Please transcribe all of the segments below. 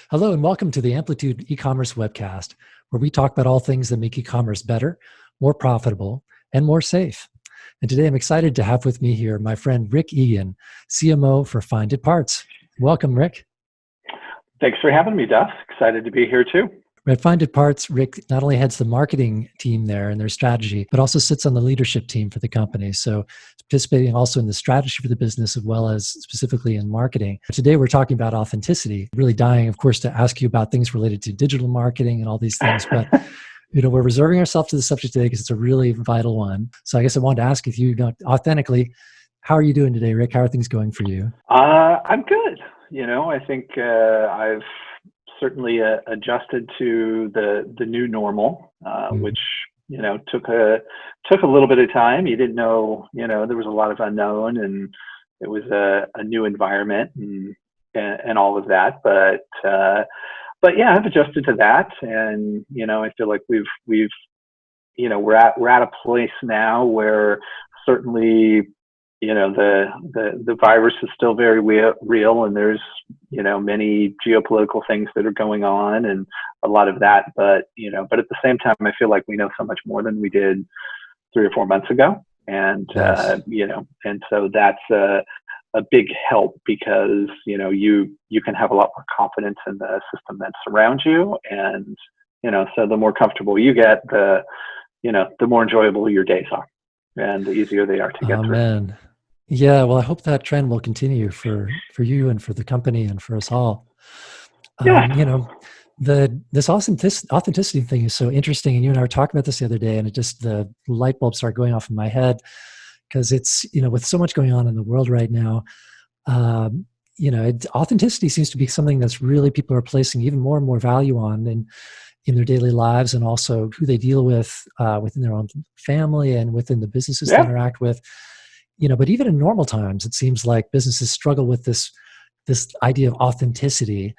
Hello and welcome to the Amplitude e-commerce webcast, where we talk about all things that make e-commerce better, more profitable, and more safe. And today I'm excited to have with me here my friend Rick Egan, CMO for FinditParts. Welcome, Rick. Thanks for having me, Duff. Excited to be here too. At FinditParts, Rick not only heads the marketing team there and their strategy, but also sits on the leadership team for the company. So participating also in the strategy for the business as well as specifically in marketing. Today we're talking about authenticity, really dying, of course, to ask you about things related to digital marketing and all these things. But we're reserving ourselves to the subject today because it's a really vital one. So I guess I wanted to ask if authentically, how are you doing today, Rick? How are things going for you? I'm good. I think I've certainly adjusted to the new normal, which took a little bit of time. You didn't know, there was a lot of unknown, and it was a new environment and all of that. But yeah, I've adjusted to that, and I feel like we're at a place now where certainly the virus is still very real, and there's many geopolitical things that are going on and a lot of that, but at the same time I feel like we know so much more than we did 3 or 4 months ago, and Yes. and so that's a big help because you can have a lot more confidence in the system that surrounds you, and so the more comfortable you get, the more enjoyable your days are and the easier they are to get through. Amen. Yeah, well, I hope that trend will continue for you and for the company and for us all. Yeah. This authenticity thing is so interesting, and you and I were talking about this the other day, and the light bulbs start going off in my head because it's with so much going on in the world right now. Authenticity seems to be something that's really people are placing even more and more value on, and in their daily lives, and also who they deal with within their own family and within the businesses they interact with. But even in normal times, it seems like businesses struggle with this idea of authenticity.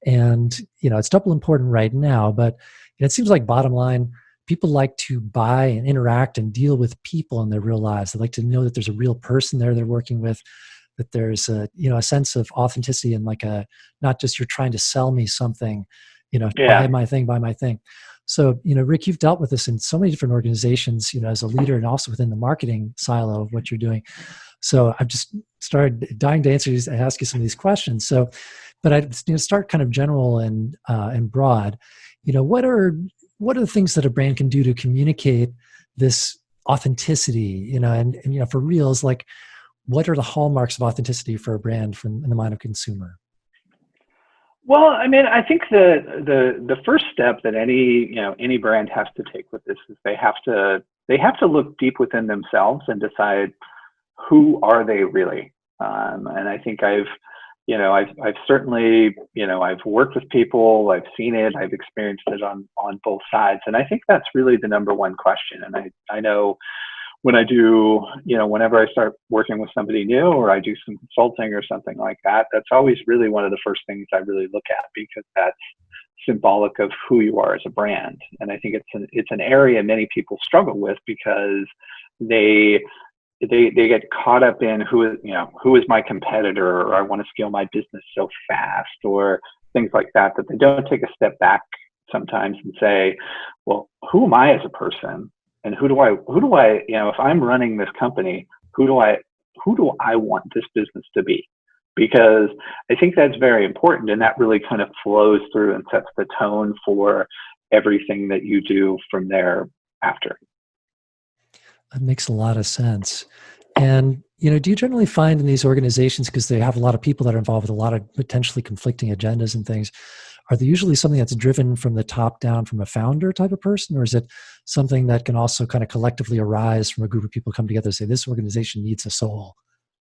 And, it's double important right now, but it seems like bottom line, people like to buy and interact and deal with people in their real lives. They like to know that there's a real person there they're working with, that there's a sense of authenticity and not just you're trying to sell me something, buy my thing. So, Rick, you've dealt with this in so many different organizations, as a leader and also within the marketing silo of what you're doing. So I've just started dying to ask you some of these questions. So, but I'd start kind of general and broad. What are the things that a brand can do to communicate this authenticity? And for reals, like what are the hallmarks of authenticity for a brand in the mind of consumer? Well, I mean, I think the first step that any brand has to take with this is they have to look deep within themselves and decide who are they really. And I think I've certainly I've worked with people, I've seen it, I've experienced it on both sides, and I think that's really the number one question. And I know when I do, whenever I start working with somebody new or I do some consulting or something like that, that's always really one of the first things I really look at, because that's symbolic of who you are as a brand. And I think it's an area many people struggle with because they get caught up in who is my competitor, or I want to scale my business so fast, or things like that they don't take a step back sometimes and say, well, who am I as a person? And who do I, if I'm running this company, who do I want this business to be? Because I think that's very important, and that really kind of flows through and sets the tone for everything that you do from there after. That makes a lot of sense. And, do you generally find in these organizations, because they have a lot of people that are involved with a lot of potentially conflicting agendas and things, are they usually something that's driven from the top down from a founder type of person, or is it something that can also kind of collectively arise from a group of people come together and say, this organization needs a soul?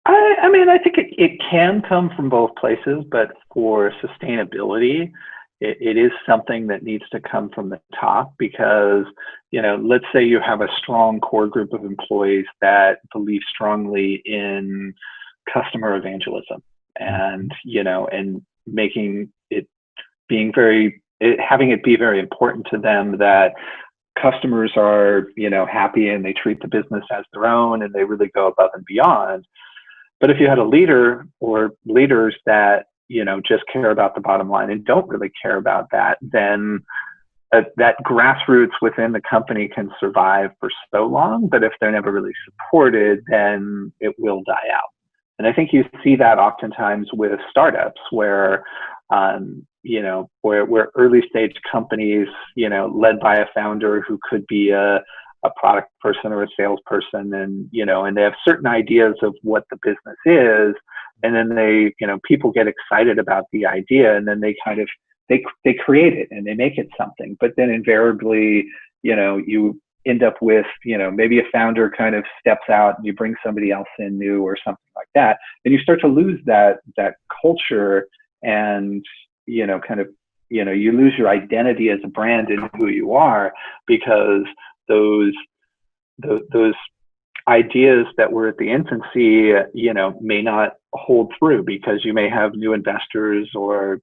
I mean, I think it can come from both places, but for sustainability, it is something that needs to come from the top, because, let's say you have a strong core group of employees that believe strongly in customer evangelism, and, and making it having it be very important to them that customers are, happy and they treat the business as their own and they really go above and beyond. But if you had a leader or leaders that, just care about the bottom line and don't really care about that, then that grassroots within the company can survive for so long, but if they're never really supported, then it will die out. And I think you see that oftentimes with startups where, where early stage companies, led by a founder who could be a product person or a salesperson, and they have certain ideas of what the business is, and then people get excited about the idea, and then they kind of they create it and they make it something. But then invariably, you end up with, maybe a founder kind of steps out and you bring somebody else in new or something like that, and you start to lose that culture, and you lose your identity as a brand and who you are, because those ideas that were at the infancy, may not hold through, because you may have new investors or,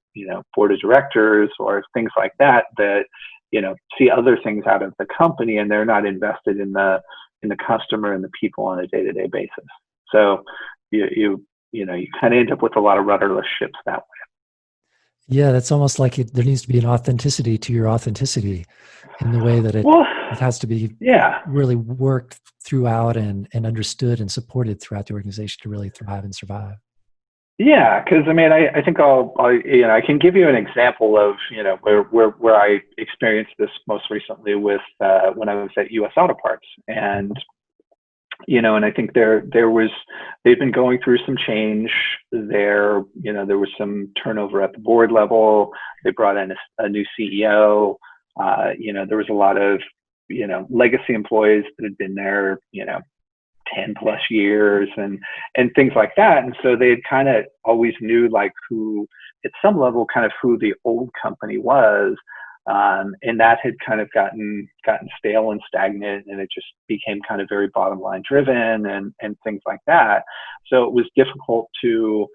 board of directors or things like that, see other things out of the company, and they're not invested in the customer and the people on a day-to-day basis. So you kind of end up with a lot of rudderless ships that way. Yeah, that's almost like there needs to be an authenticity to your authenticity, in the way that it has to be really worked throughout and understood and supported throughout the organization to really thrive and survive. Yeah, because I think I can give you an example of where I experienced this most recently with when I was at US Auto Parts, and and I think they've been going through some change there. There was some turnover at the board level. They brought in a new CEO. There was a lot of legacy employees that had been there 10 plus years and things like that. And so they had kind of always knew who, at some level, kind of who the old company was. And that had kind of gotten stale and stagnant, and it just became kind of very bottom line driven and things like that. So it was difficult to,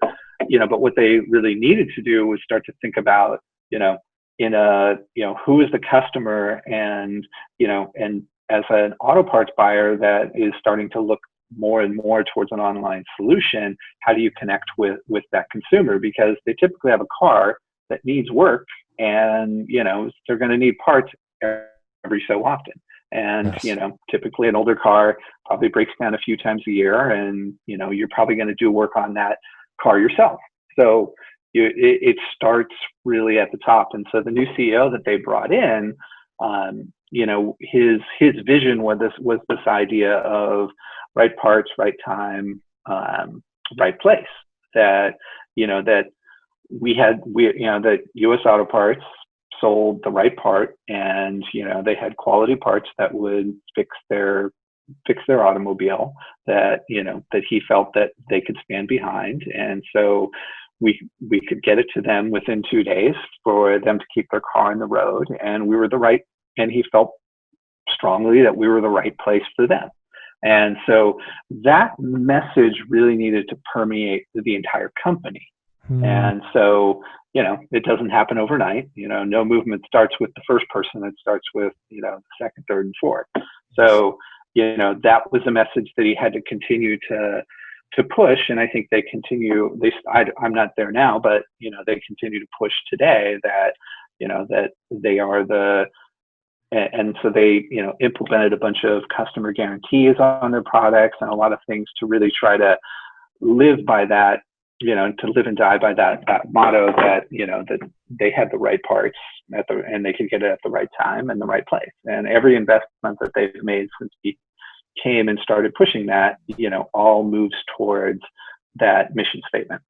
but what they really needed to do was start to think about, who is the customer, and, and as an auto parts buyer that is starting to look more and more towards an online solution, how do you connect with that consumer? Because they typically have a car that needs work, and they're going to need parts every so often, and yes. Typically an older car probably breaks down a few times a year, and you're probably going to do work on that car yourself. So it starts really at the top. And so the new CEO that they brought in, his vision was this idea of right parts, right time, right place. That that that US Auto Parts sold the right part, and they had quality parts that would fix their automobile, that that he felt that they could stand behind. And so we could get it to them within 2 days for them to keep their car on the road, and he felt strongly that we were the right place for them. And so that message really needed to permeate the entire company. And so, it doesn't happen overnight. No movement starts with the first person. It starts with, the second, third, and fourth. So, that was a message that he had to continue to push. And I think they continue, I'm not there now, but, they continue to push today that, that they are and so they, implemented a bunch of customer guarantees on their products and a lot of things to really try to live by that, to live and die by that motto that, that they had the right parts and they could get it at the right time and the right place. And every investment that they've made since he came and started pushing that, all moves towards that mission statement.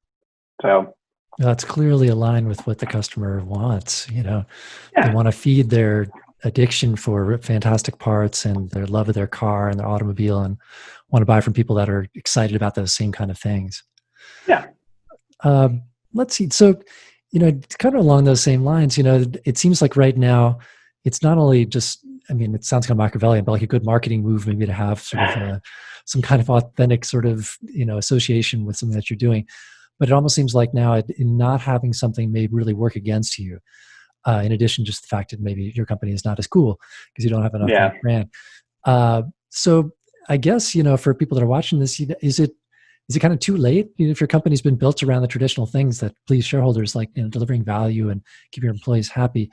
So that's clearly aligned with what the customer wants. They want to feed their addiction for fantastic parts and their love of their car and their automobile, and want to buy from people that are excited about those same kind of things. Yeah. Let's see. So, kind of along those same lines, it seems like right now, it's not only just, it sounds kind of Machiavellian, but like a good marketing move maybe to have sort of some kind of authentic sort of, association with something that you're doing. But it almost seems like now in not having something may really work against you. In addition, just the fact that maybe your company is not as cool because you don't have an authentic brand. So I guess, for people that are watching this, is it is it kind of too late? If your company's been built around the traditional things that please shareholders, like delivering value and keep your employees happy,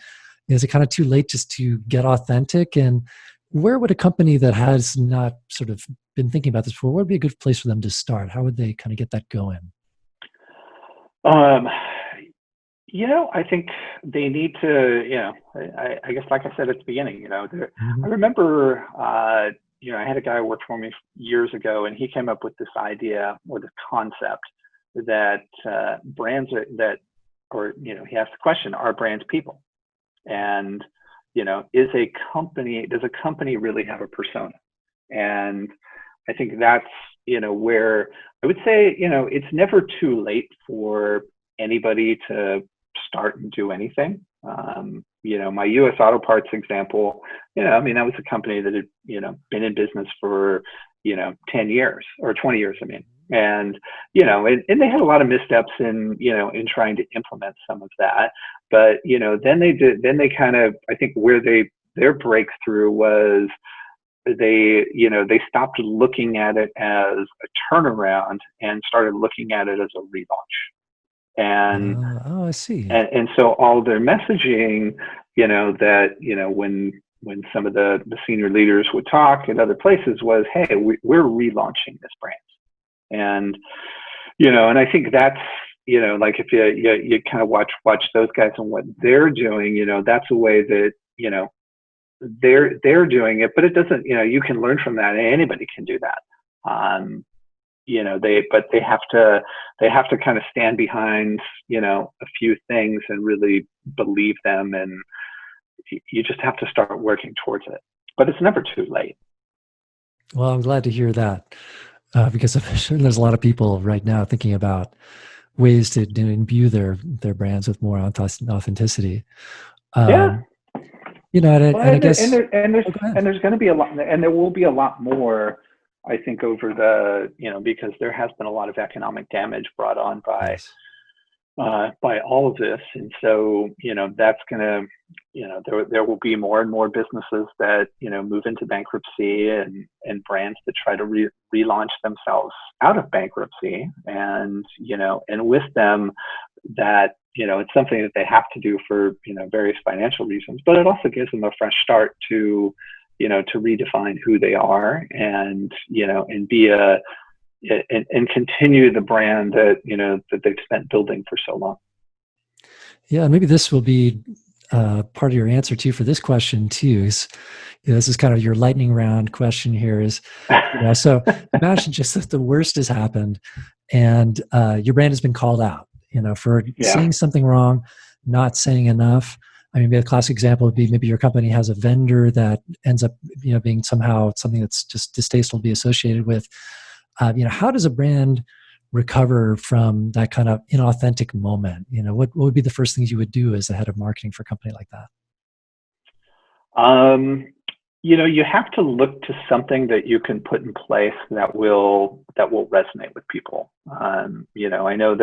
is it kind of too late just to get authentic? And where would a company that has not sort of been thinking about this before, what would be a good place for them to start? How would they kind of get that going? I think they need to, I guess, like I said at the beginning, I remember, I had a guy who worked for me years ago, and he came up with this idea or this concept that brands he asked the question, are brands people? And, does a company really have a persona? And I think that's, where I would say, it's never too late for anybody to start and do anything. My US Auto Parts example, that was a company that had, been in business for, 10 years or 20 years, and, and they had a lot of missteps in trying to implement some of that. But, then they kind of, I think where their breakthrough was, they stopped looking at it as a turnaround and started looking at it as a relaunch. And I see. And so all their messaging, when some of the senior leaders would talk at other places was, hey, we're relaunching this brand. And, and I think that's, like if you kind of watch those guys and what they're doing, that's a way that, they're doing it, but it doesn't, you can learn from that. Anybody can do that. They have to kind of stand behind, a few things and really believe them. And you just have to start working towards it, but it's never too late. Well, I'm glad to hear that, because I'm sure there's a lot of people right now thinking about ways to imbue their brands with more authenticity. Yeah. And I guess, there's going to be a lot, and there will be a lot more, I think, over the, because there has been a lot of economic damage brought on by all of this. And so, that's going to, there will be more and more businesses that, move into bankruptcy and brands that try to relaunch themselves out of bankruptcy. And, and with them that, it's something that they have to do for, various financial reasons, but it also gives them a fresh start to, to redefine who they are and, and be and continue the brand that, that they've spent building for so long. Yeah. Maybe this will be part of your answer too, for this question too, is, this is kind of your lightning round question here is, so imagine just that the worst has happened and your brand has been called out, for saying something wrong, not saying enough. Maybe a classic example would be maybe your company has a vendor that ends up, being somehow something that's just distasteful to be associated with. How does a brand recover from that kind of inauthentic moment? What would be the first things you would do as the head of marketing for a company like that? You have to look to something that you can put in place that will resonate with people. I know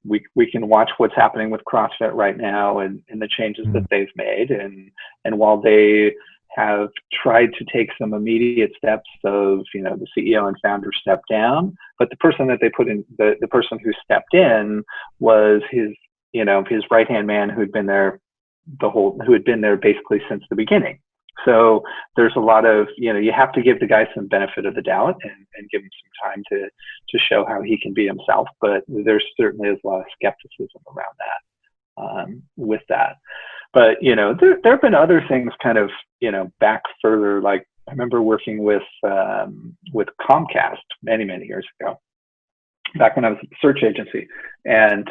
we can watch what's happening with CrossFit right now and the changes that they've made. And while they have tried to take some immediate steps of, the CEO and founder stepped down, but the person that they put in, the person who stepped in was his right-hand man who had been there basically since the beginning. So there's a lot of, you have to give the guy some benefit of the doubt and give him some time to show how he can be himself. But there certainly is a lot of skepticism around that, with that. But, there have been other things kind of, back further. Like I remember working with Comcast many, many years ago, back when I was at the search agency. And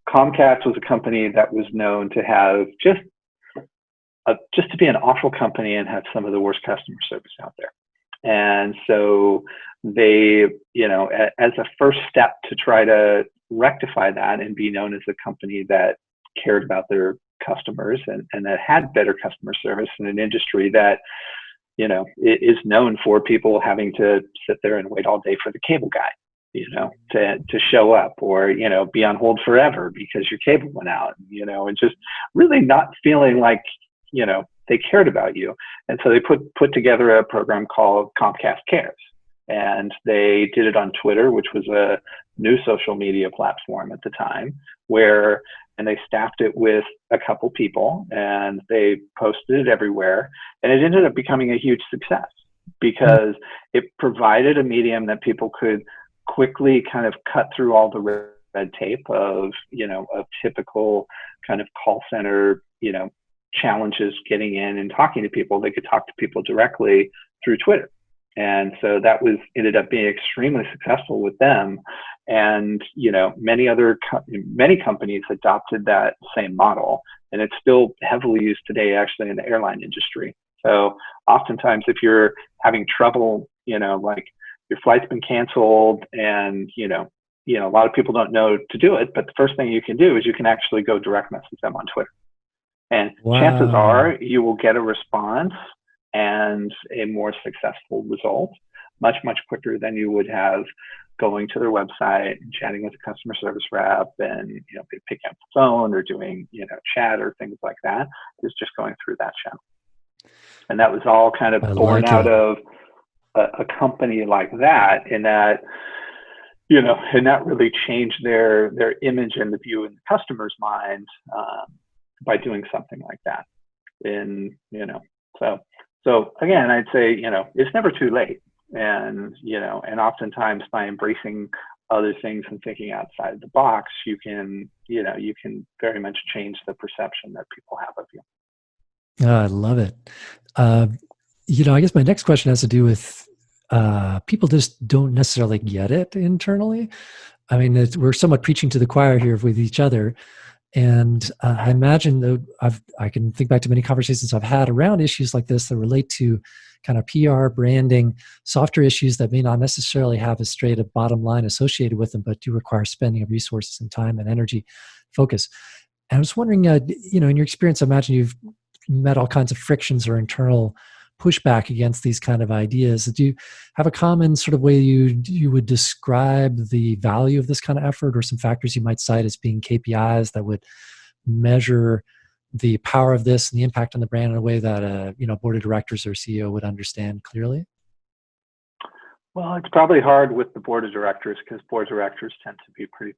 Comcast was a company that was known to have just to be an awful company and have some of the worst customer service out there. And so they, as a first step to try to rectify that and be known as a company that cared about their customers and that had better customer service in an industry that, is known for people having to sit there and wait all day for the cable guy, to show up or, be on hold forever because your cable went out, and just really not feeling like, they cared about you. And so they put together a program called Comcast Cares. And they did it on Twitter, which was a new social media platform at the time, and they staffed it with a couple people and they posted it everywhere. And it ended up becoming a huge success because it provided a medium that people could quickly kind of cut through all the red tape of, of typical kind of call center, challenges getting in and talking to people. They could talk to people directly through Twitter. And so that ended up being extremely successful with them. And, many companies adopted that same model, and it's still heavily used today, actually, in the airline industry. So oftentimes if you're having trouble, like your flight's been canceled and, a lot of people don't know to do it, but the first thing you can do is you can actually go direct message them on Twitter. And chances are you will get a response and a more successful result much, much quicker than you would have going to their website and chatting with a customer service rep and, picking up the phone or doing, chat or things like that. It's just going through that channel. And that was all kind of born out of a company like that, and that, and that really changed their image and the view in the customer's mind by doing something like that. And, so again, I'd say, it's never too late. And, and oftentimes by embracing other things and thinking outside the box, you can very much change the perception that people have of you. I love it. I guess my next question has to do with people just don't necessarily get it internally. I mean, we're somewhat preaching to the choir here with each other. And I imagine that I can think back to many conversations I've had around issues like this that relate to kind of PR, branding, softer issues that may not necessarily have a straight up bottom line associated with them, but do require spending of resources and time and energy, focus. And I was wondering, in your experience, I imagine you've met all kinds of frictions or internal pushback against these kind of ideas. Do you have a common sort of way you would describe the value of this kind of effort, or some factors you might cite as being KPIs that would measure the power of this and the impact on the brand in a way that a board of directors or CEO would understand clearly? Well, it's probably hard with the board of directors because board of directors tend to be pretty